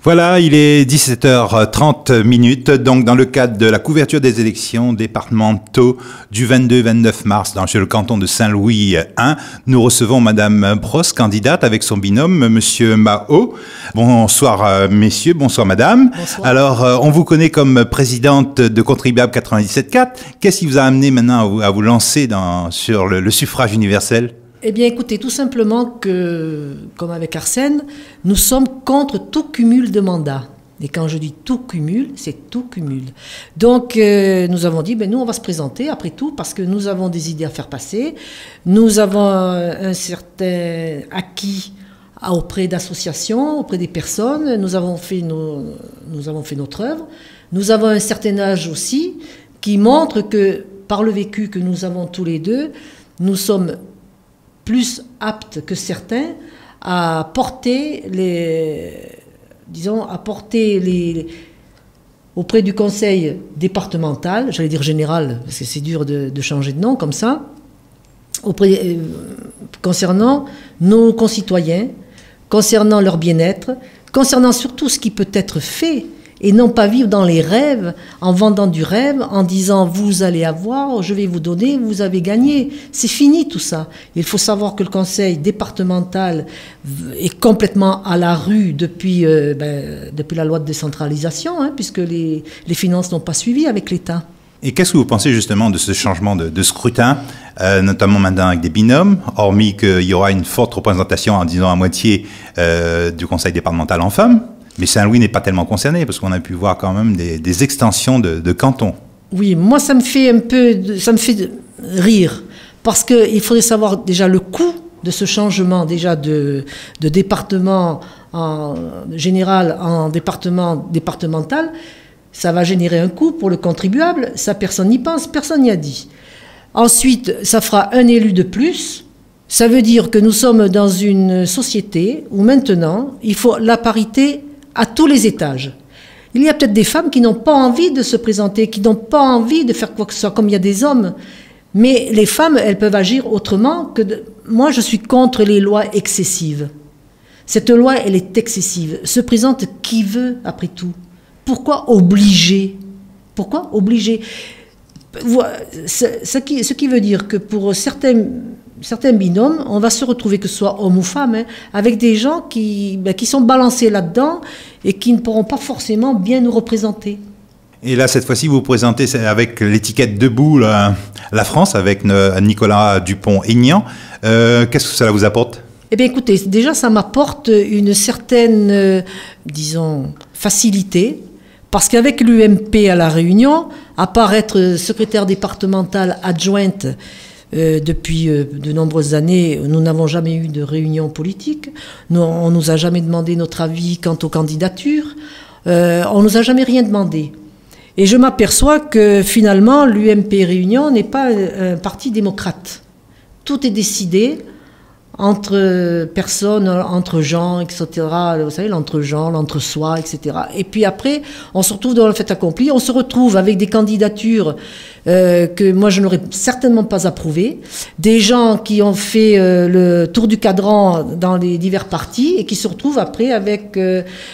Voilà, il est 17h30, donc dans le cadre de la couverture des élections départementaux du 22-29 mars dans le canton de Saint-Louis 1, nous recevons Madame Brosse, candidate avec son binôme, Monsieur Mao. Bonsoir messieurs, bonsoir Madame. Bonsoir. Alors, on vous connaît comme présidente de Contribuable 97.4. Qu'est-ce qui vous a amené maintenant à vous lancer sur le suffrage universel ? Eh bien, écoutez, tout simplement que, comme avec Arsène, nous sommes contre tout cumul de mandats. Et quand je dis tout cumul, c'est tout cumul. Donc, nous avons dit, nous, on va se présenter, après tout, parce que nous avons des idées à faire passer. Nous avons un certain acquis auprès d'associations, auprès des personnes. Nous avons fait notre œuvre. Nous avons un certain âge aussi, qui montre que, par le vécu que nous avons tous les deux, nous sommes plus aptes que certains à porter auprès du conseil départemental, j'allais dire général, parce que c'est dur de changer de nom comme ça, concernant nos concitoyens, concernant leur bien-être, concernant surtout ce qui peut être fait, et non pas vivre dans les rêves, en vendant du rêve, en disant « vous allez avoir, je vais vous donner, vous avez gagné ». C'est fini tout ça. Il faut savoir que le conseil départemental est complètement à la rue depuis la loi de décentralisation, puisque les finances n'ont pas suivi avec l'État. Et qu'est-ce que vous pensez justement de ce changement de scrutin, notamment maintenant avec des binômes, hormis qu'il y aura une forte représentation, en disant à moitié, du conseil départemental en femmes? Mais Saint-Louis n'est pas tellement concerné, parce qu'on a pu voir quand même des extensions de cantons. Oui, moi ça me fait rire, parce qu'il faudrait savoir déjà le coût de ce changement déjà de département en général en département départemental. Ça va générer un coût pour le contribuable, ça personne n'y pense, personne n'y a dit. Ensuite, ça fera un élu de plus. Ça veut dire que nous sommes dans une société où maintenant, il faut la parité à tous les étages. Il y a peut-être des femmes qui n'ont pas envie de se présenter, qui n'ont pas envie de faire quoi que ce soit, comme il y a des hommes. Mais les femmes, elles peuvent agir autrement que... Moi, je suis contre les lois excessives. Cette loi, elle est excessive. Se présente qui veut, après tout. Pourquoi obliger? Pourquoi obliger? Ce qui veut dire que pour certains binômes, on va se retrouver, que ce soit homme ou femme, avec des gens qui sont balancés là-dedans et qui ne pourront pas forcément bien nous représenter. Et là, cette fois-ci, vous vous présentez avec l'étiquette Debout la France, avec Nicolas Dupont-Aignan. Qu'est-ce que cela vous apporte? Eh bien, écoutez, déjà, ça m'apporte une certaine, disons, facilité, parce qu'avec l'UMP à La Réunion, à part être secrétaire départementale adjointe, depuis de nombreuses années, nous n'avons jamais eu de réunion politique. On ne nous a jamais demandé notre avis quant aux candidatures. On ne nous a jamais rien demandé. Et je m'aperçois que finalement, l'UMP Réunion n'est pas un parti démocrate. Tout est décidé entre personnes, entre gens, etc. Vous savez, l'entre-gens, l'entre-soi, etc. Et puis après, on se retrouve dans le fait accompli. On se retrouve avec des candidatures que moi, je n'aurais certainement pas approuvées. Des gens qui ont fait le tour du cadran dans les divers partis et qui se retrouvent après avec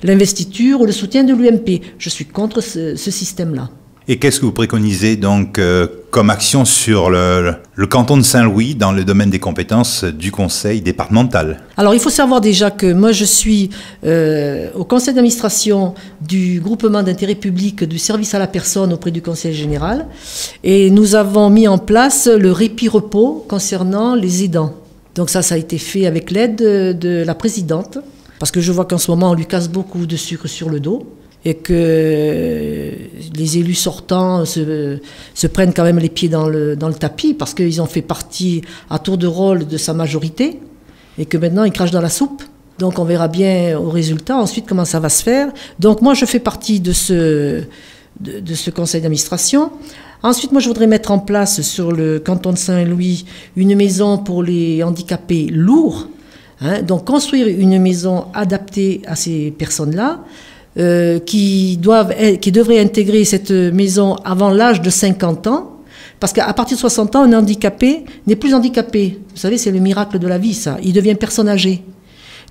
l'investiture ou le soutien de l'UMP. Je suis contre ce système-là. Et qu'est-ce que vous préconisez donc comme action sur le canton de Saint-Louis dans le domaine des compétences du conseil départemental? Alors il faut savoir déjà que moi je suis au conseil d'administration du groupement d'intérêt public du service à la personne auprès du conseil général, et nous avons mis en place le répit-repos concernant les aidants. Donc ça a été fait avec l'aide de la présidente, parce que je vois qu'en ce moment on lui casse beaucoup de sucre sur le dos, et que les élus sortants se prennent quand même les pieds dans le tapis, parce qu'ils ont fait partie à tour de rôle de sa majorité, et que maintenant ils crachent dans la soupe. Donc on verra bien au résultat ensuite comment ça va se faire. Donc moi je fais partie de ce conseil d'administration. Ensuite, moi je voudrais mettre en place sur le canton de Saint-Louis une maison pour les handicapés lourds. Donc construire une maison adaptée à ces personnes-là, qui devraient intégrer cette maison avant l'âge de 50 ans, parce qu'à partir de 60 ans, un handicapé n'est plus handicapé. Vous savez, c'est le miracle de la vie, ça. Il devient personne âgée.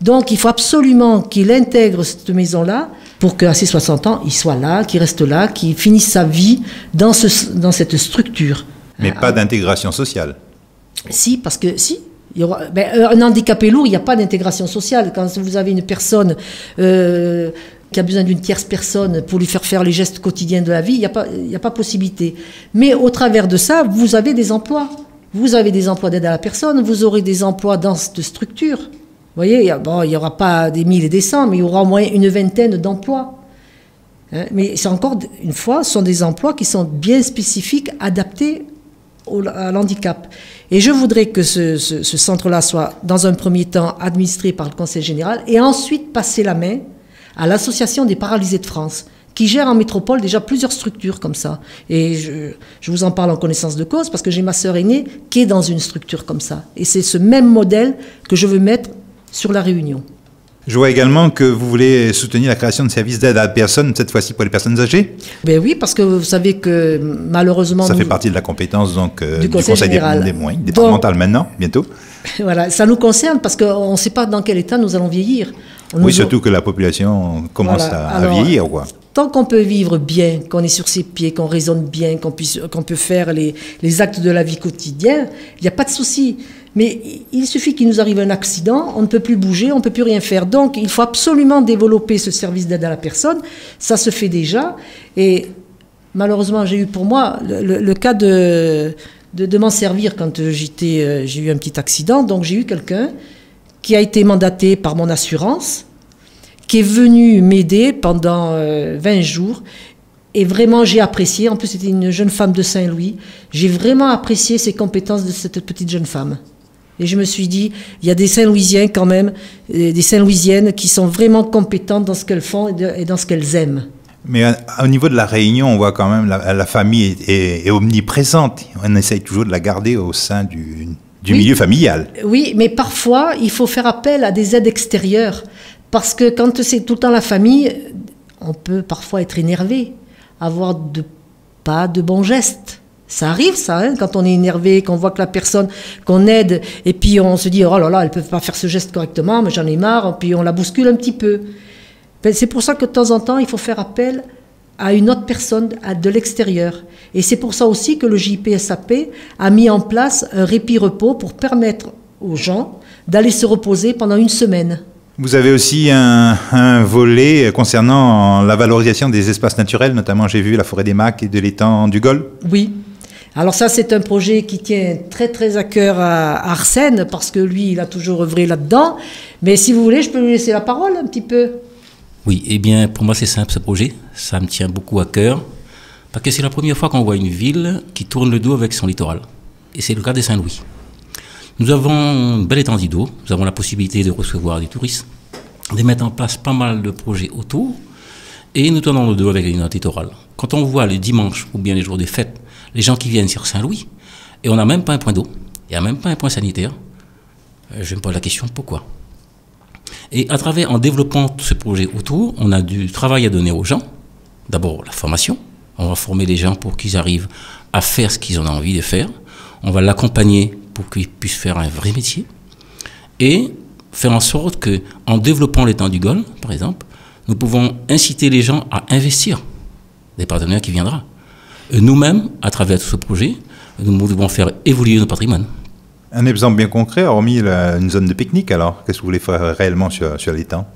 Donc il faut absolument qu'il intègre cette maison-là pour qu'à ses 60 ans, il soit là, qu'il reste là, qu'il finisse sa vie dans cette structure. Mais pas d'intégration sociale. Si, parce que si. Il y aura, un handicapé lourd, il n'y a pas d'intégration sociale. Quand vous avez une personne qui a besoin d'une tierce personne pour lui faire les gestes quotidiens de la vie, il n'y a pas possibilité. Mais au travers de ça, vous avez des emplois. Vous avez des emplois d'aide à la personne, vous aurez des emplois dans cette structure. Vous voyez, il n'y aura pas des 1000 et des 100, mais il y aura au moins une vingtaine d'emplois. Hein, mais c'est encore une fois, ce sont des emplois qui sont bien spécifiques, adaptés à l'handicap. Et je voudrais que ce centre-là soit, dans un premier temps, administré par le Conseil général et ensuite passer la main à l'Association des paralysés de France, qui gère en métropole déjà plusieurs structures comme ça. Et je vous en parle en connaissance de cause parce que j'ai ma sœur aînée qui est dans une structure comme ça. Et c'est ce même modèle que je veux mettre sur La Réunion. Je vois également que vous voulez soutenir la création de services d'aide à la personne, cette fois-ci pour les personnes âgées. Ben oui, parce que vous savez que malheureusement... Ça fait partie de la compétence donc, du Conseil départemental maintenant, bientôt. Voilà, ça nous concerne parce qu'on ne sait pas dans quel état nous allons vieillir. Oui, surtout que la population commence à vieillir, quoi. Tant qu'on peut vivre bien, qu'on est sur ses pieds, qu'on raisonne bien, qu'on peut faire les actes de la vie quotidienne, il n'y a pas de souci. Mais il suffit qu'il nous arrive un accident, on ne peut plus bouger, on ne peut plus rien faire. Donc il faut absolument développer ce service d'aide à la personne. Ça se fait déjà. Et malheureusement, j'ai eu pour moi le cas de m'en servir quand j'ai eu un petit accident. Donc j'ai eu quelqu'un qui a été mandaté par mon assurance, qui est venu m'aider pendant 20 jours. Et vraiment, j'ai apprécié. En plus, c'était une jeune femme de Saint-Louis. J'ai vraiment apprécié ses compétences de cette petite jeune femme. Et je me suis dit, il y a des Saint-Louisiens quand même, des Saint-Louisiennes qui sont vraiment compétentes dans ce qu'elles font et dans ce qu'elles aiment. Mais au niveau de la Réunion, on voit quand même la famille est omniprésente. On essaye toujours de la garder au sein du milieu familial. Oui, mais parfois, il faut faire appel à des aides extérieures. Parce que quand c'est tout le temps la famille, on peut parfois être énervé, avoir pas de bons gestes. Ça arrive, ça, hein, quand on est énervé, qu'on voit que la personne qu'on aide, et puis on se dit, oh là là, elle ne peut pas faire ce geste correctement, mais j'en ai marre, puis on la bouscule un petit peu. Ben, c'est pour ça que de temps en temps, il faut faire appel à une autre personne de l'extérieur. Et c'est pour ça aussi que le JPSAP a mis en place un répit-repos pour permettre aux gens d'aller se reposer pendant une semaine. Vous avez aussi un volet concernant la valorisation des espaces naturels, notamment j'ai vu la forêt des Macs et de l'étang du Gol. Oui. Alors ça, c'est un projet qui tient très très à cœur à Arsène, parce que lui, il a toujours œuvré là-dedans. Mais si vous voulez, je peux lui laisser la parole un petit peu. Oui, eh bien, pour moi, c'est simple ce projet. Ça me tient beaucoup à cœur, parce que c'est la première fois qu'on voit une ville qui tourne le dos avec son littoral. Et c'est le cas de Saint-Louis. Nous avons une belle étendue d'eau, nous avons la possibilité de recevoir des touristes, de mettre en place pas mal de projets autour, et nous tournons le dos avec notre littoral. Quand on voit les dimanches ou bien les jours des fêtes, les gens qui viennent sur Saint-Louis, et on n'a même pas un point d'eau, il n'y a même pas un point sanitaire, je me pose la question, pourquoi? Et en développant ce projet autour, on a du travail à donner aux gens. D'abord, la formation. On va former les gens pour qu'ils arrivent à faire ce qu'ils ont envie de faire. On va l'accompagner pour qu'ils puissent faire un vrai métier. Et faire en sorte qu'en développant l'étang du Gol, par exemple, nous pouvons inciter les gens à investir, des partenaires qui viendront. Nous-mêmes, à travers ce projet, nous devons faire évoluer nos patrimoines. Un exemple bien concret, hormis une zone de pique-nique, alors, qu'est-ce que vous voulez faire réellement sur l'étang?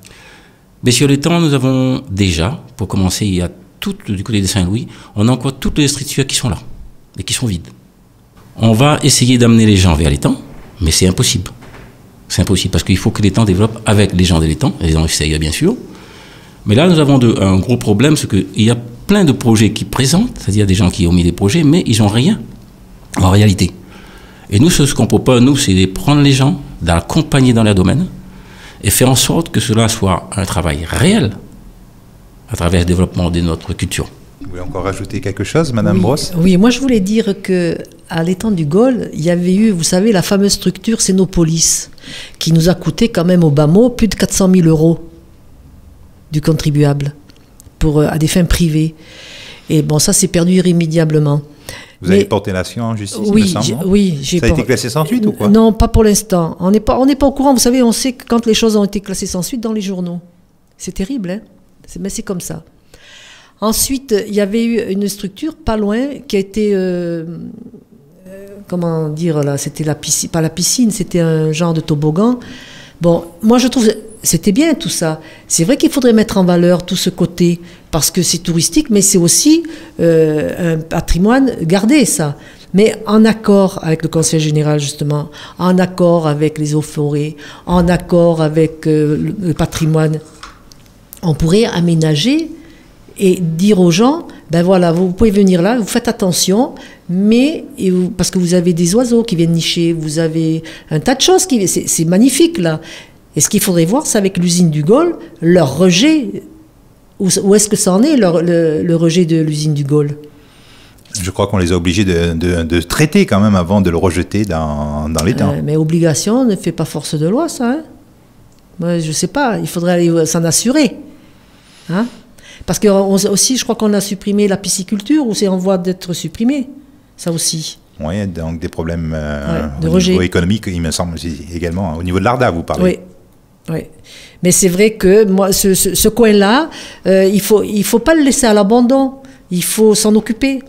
Mais sur l'étang, nous avons déjà, pour commencer, il y a tout du côté de Saint-Louis, on a encore toutes les structures qui sont là, et qui sont vides. On va essayer d'amener les gens vers l'étang, mais c'est impossible. C'est impossible, parce qu'il faut que l'étang développe avec les gens de l'étang, les gens extérieurs bien sûr. Mais là, nous avons un gros problème, c'est qu'il y a plein de projets qui présentent, c'est-à-dire des gens qui ont mis des projets, mais ils n'ont rien en réalité. Et nous, ce qu'on propose, nous, c'est de prendre les gens, d'accompagner dans leur domaine, et faire en sorte que cela soit un travail réel à travers le développement de notre culture. Vous voulez encore rajouter quelque chose, Madame Brosse? Oui, moi je voulais dire qu'à l'étang du Gol, il y avait eu, vous savez, la fameuse structure Cénopolis, qui nous a coûté quand même au bas mot plus de 400 000 € du contribuable à des fins privées. Et bon, ça s'est perdu irrémédiablement. Vous avez porté l'action en justice, oui, il me semble, non? Oui, Ça a été classé sans suite ou quoi? Non, pas pour l'instant. On n'est pas au courant. Vous savez, on sait que quand les choses ont été classées sans suite dans les journaux. C'est terrible, hein? Mais c'est comme ça. Ensuite, il y avait eu une structure pas loin qui a été... comment dire, là, c'était la piscine, pas la piscine, c'était un genre de toboggan. Bon, moi je trouve... C'était bien tout ça. C'est vrai qu'il faudrait mettre en valeur tout ce côté, parce que c'est touristique, mais c'est aussi un patrimoine gardé, ça. Mais en accord avec le Conseil général, justement, en accord avec les eaux-forêts, en accord avec le patrimoine, on pourrait aménager et dire aux gens, ben voilà, vous pouvez venir là, vous faites attention, mais parce que vous avez des oiseaux qui viennent nicher, vous avez un tas de choses, c'est magnifique là. Et ce qu'il faudrait voir, c'est avec l'usine du Gaulle, leur rejet. Où est-ce que ça en est, le rejet de l'usine du Gaulle? Je crois qu'on les a obligés de traiter quand même avant de le rejeter dans les temps. Mais obligation ne fait pas force de loi, ça. Hein? Moi, je ne sais pas, il faudrait aller s'en assurer. Hein? Parce que aussi, je crois qu'on a supprimé la pisciculture, ou c'est en voie d'être supprimé, ça aussi. Oui, donc des problèmes de au rejet. Niveau économique, il me semble également. Au niveau de l'ARDA, vous parlez. Oui. Oui, mais c'est vrai que moi, ce coin-là, il faut pas le laisser à l'abandon. Il faut s'en occuper,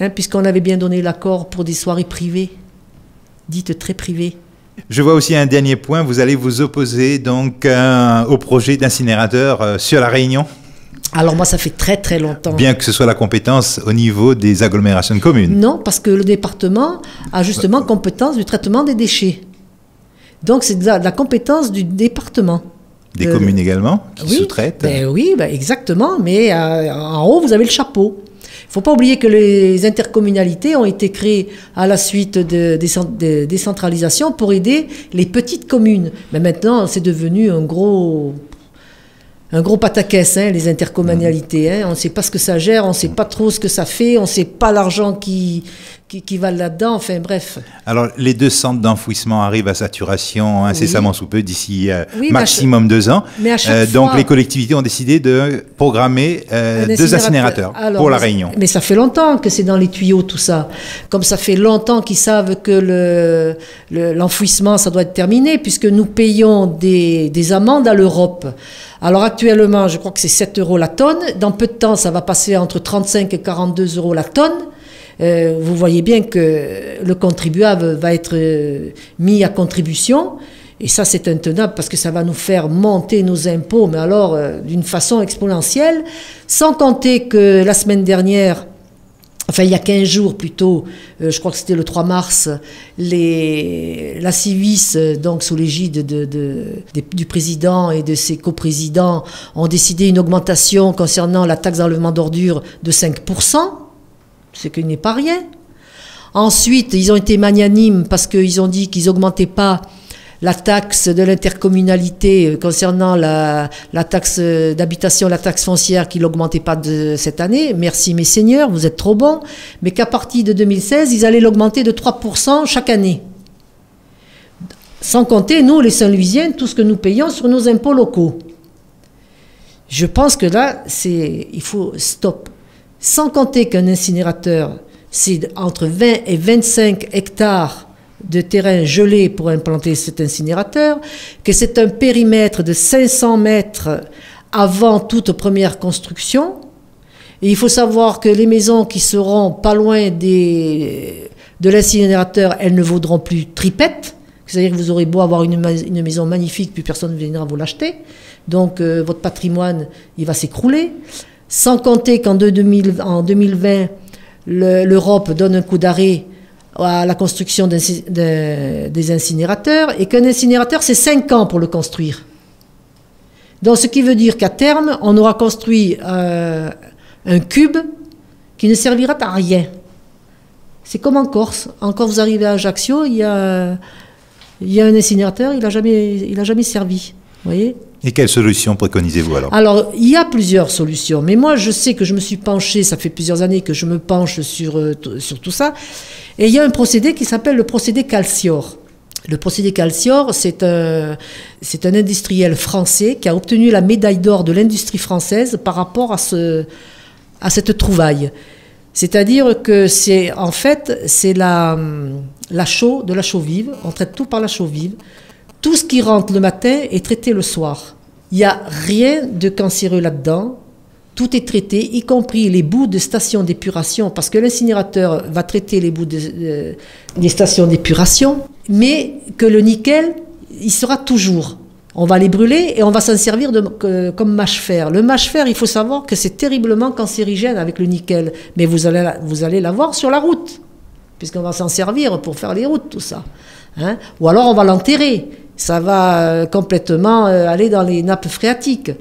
hein, puisqu'on avait bien donné l'accord pour des soirées privées, dites très privées. Je vois aussi un dernier point. Vous allez vous opposer donc au projet d'incinérateur sur la Réunion. Alors moi, ça fait très très longtemps. Bien que ce soit la compétence au niveau des agglomérations de communes. Non, parce que le département a justement compétence du traitement des déchets. Donc c'est de la compétence du département. Des communes également, qui sous-traitent. Oui, exactement, mais en haut, vous avez le chapeau. Il ne faut pas oublier que les intercommunalités ont été créées à la suite de décentralisation pour aider les petites communes. Mais maintenant, c'est devenu un gros pataquès, hein, les intercommunalités. Hein. On ne sait pas ce que ça gère, on ne sait pas trop ce que ça fait, on ne sait pas l'argent qui va là-dedans, enfin bref. Alors, les 2 centres d'enfouissement arrivent à saturation incessamment sous peu, d'ici maximum 2 ans. Mais à chaque donc, fois, les collectivités ont décidé de programmer 2 incinérateurs pour la Réunion. Mais ça fait longtemps que c'est dans les tuyaux, tout ça. Comme ça fait longtemps qu'ils savent que l'enfouissement, ça doit être terminé, puisque nous payons des amendes à l'Europe. Alors actuellement, je crois que c'est 7 € la tonne. Dans peu de temps, ça va passer entre 35 et 42 € la tonne. Vous voyez bien que le contribuable va être mis à contribution. Et ça, c'est intenable parce que ça va nous faire monter nos impôts, mais alors d'une façon exponentielle. Sans compter que la semaine dernière, enfin il y a 15 jours plutôt, je crois que c'était le 3 mars, la Civis, donc sous l'égide du président et de ses coprésidents, ont décidé une augmentation concernant la taxe d'enlèvement d'ordures de 5%, ce qui n'est pas rien. Ensuite, ils ont été magnanimes parce qu'ils ont dit qu'ils n'augmentaient pas la taxe de l'intercommunalité concernant la taxe d'habitation, la taxe foncière, qu'ils n'augmentaient pas de cette année. Merci mes seigneurs, vous êtes trop bons. Mais qu'à partir de 2016, ils allaient l'augmenter de 3% chaque année. Sans compter, nous, les Saint-Louisiens, tout ce que nous payons sur nos impôts locaux. Je pense que là, il faut stop. Sans compter qu'un incinérateur, c'est entre 20 et 25 hectares de terrain gelé pour implanter cet incinérateur, que c'est un périmètre de 500 mètres avant toute première construction. Et il faut savoir que les maisons qui seront pas loin de l'incinérateur, elles ne vaudront plus tripette. C'est-à-dire que vous aurez beau avoir une maison magnifique, puis personne ne viendra vous l'acheter. Donc votre patrimoine, il va s'écrouler. Sans compter qu'en 2020, l'Europe donne un coup d'arrêt à la construction des incinérateurs, et qu'un incinérateur, c'est 5 ans pour le construire. Donc, ce qui veut dire qu'à terme, on aura construit un cube qui ne servira à rien. C'est comme en Corse. En Corse, vous arrivez à Ajaccio, il y a un incinérateur, il n'a jamais servi. Vous voyez ? Et quelle solution préconisez-vous alors? Alors, il y a plusieurs solutions, mais moi je sais que je me suis penchée, ça fait plusieurs années que je me penche sur tout ça, et il y a un procédé qui s'appelle le procédé Calcior. Le procédé Calcior, c'est un industriel français qui a obtenu la médaille d'or de l'industrie française par rapport à cette trouvaille. C'est-à-dire que c'est la chaux, de la chaux vive, on traite tout par la chaux vive. Tout ce qui rentre le matin est traité le soir. Il n'y a rien de cancéreux là-dedans. Tout est traité, y compris les bouts de stations d'épuration, parce que l'incinérateur va traiter les bouts des stations d'épuration, mais que le nickel, il sera toujours. On va les brûler et on va s'en servir comme mâche-fer. Le mâche-fer, il faut savoir que c'est terriblement cancérigène avec le nickel, mais vous allez l'avoir sur la route, puisqu'on va s'en servir pour faire les routes, tout ça. Hein? Ou alors on va l'enterrer, ça va complètement aller dans les nappes phréatiques.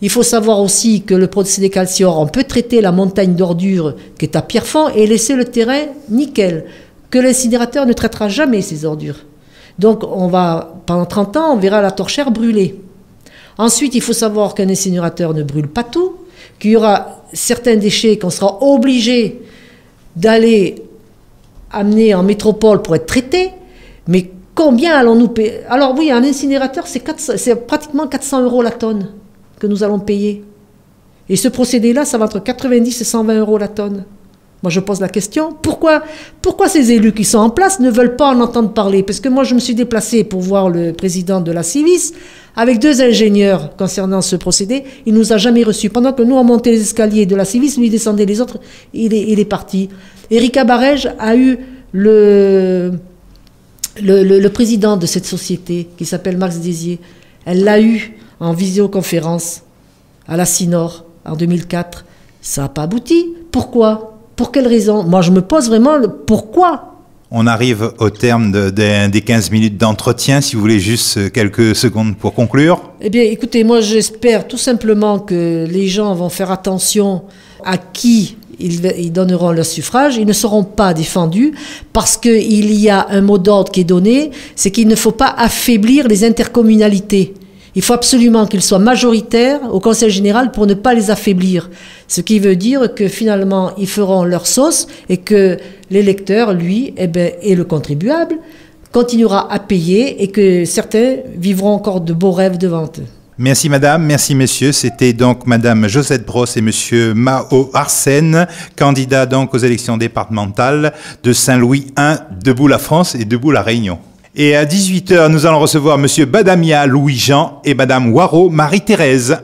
Il faut savoir aussi que le procédé Calcior, on peut traiter la montagne d'ordures qui est à Pierrefonds et laisser le terrain nickel, que l'incinérateur ne traitera jamais ces ordures. Donc pendant 30 ans, on verra la torchère brûler. Ensuite, il faut savoir qu'un incinérateur ne brûle pas tout, qu'il y aura certains déchets qu'on sera obligé d'aller amener en métropole pour être traités, mais combien allons-nous payer? Alors oui, un incinérateur, c'est pratiquement 400 € la tonne que nous allons payer. Et ce procédé-là, ça va entre 90 et 120 € la tonne. Moi, je pose la question, pourquoi ces élus qui sont en place ne veulent pas en entendre parler? Parce que moi, je me suis déplacée pour voir le président de la Civis avec 2 ingénieurs concernant ce procédé. Il ne nous a jamais reçus. Pendant que nous, on montait les escaliers de la Civis, lui, il descendait les autres, il est parti. Erika Barège a eu le président de cette société, qui s'appelle Max Désier. Elle l'a eu en visioconférence à la CINOR en 2004. Ça n'a pas abouti. Pourquoi? Pour quelle raison? Moi, je me pose vraiment le pourquoi. On arrive au terme des 15 minutes d'entretien. Si vous voulez juste quelques secondes pour conclure. Eh bien, écoutez, moi, j'espère tout simplement que les gens vont faire attention à qui ils donneront leur suffrage. Ils ne seront pas défendus parce qu'il y a un mot d'ordre qui est donné, c'est qu'il ne faut pas affaiblir les intercommunalités. Il faut absolument qu'ils soient majoritaires au Conseil général pour ne pas les affaiblir. Ce qui veut dire que finalement, ils feront leur sauce et que l'électeur, lui, et le contribuable, continuera à payer et que certains vivront encore de beaux rêves devant eux. Merci madame, merci messieurs. C'était donc madame Josette Brosse et monsieur Mao Arsène, candidats donc aux élections départementales de Saint-Louis 1, Debout la France et Debout la Réunion. Et à 18 h, nous allons recevoir monsieur Badamia Louis-Jean et madame Waro Marie-Thérèse.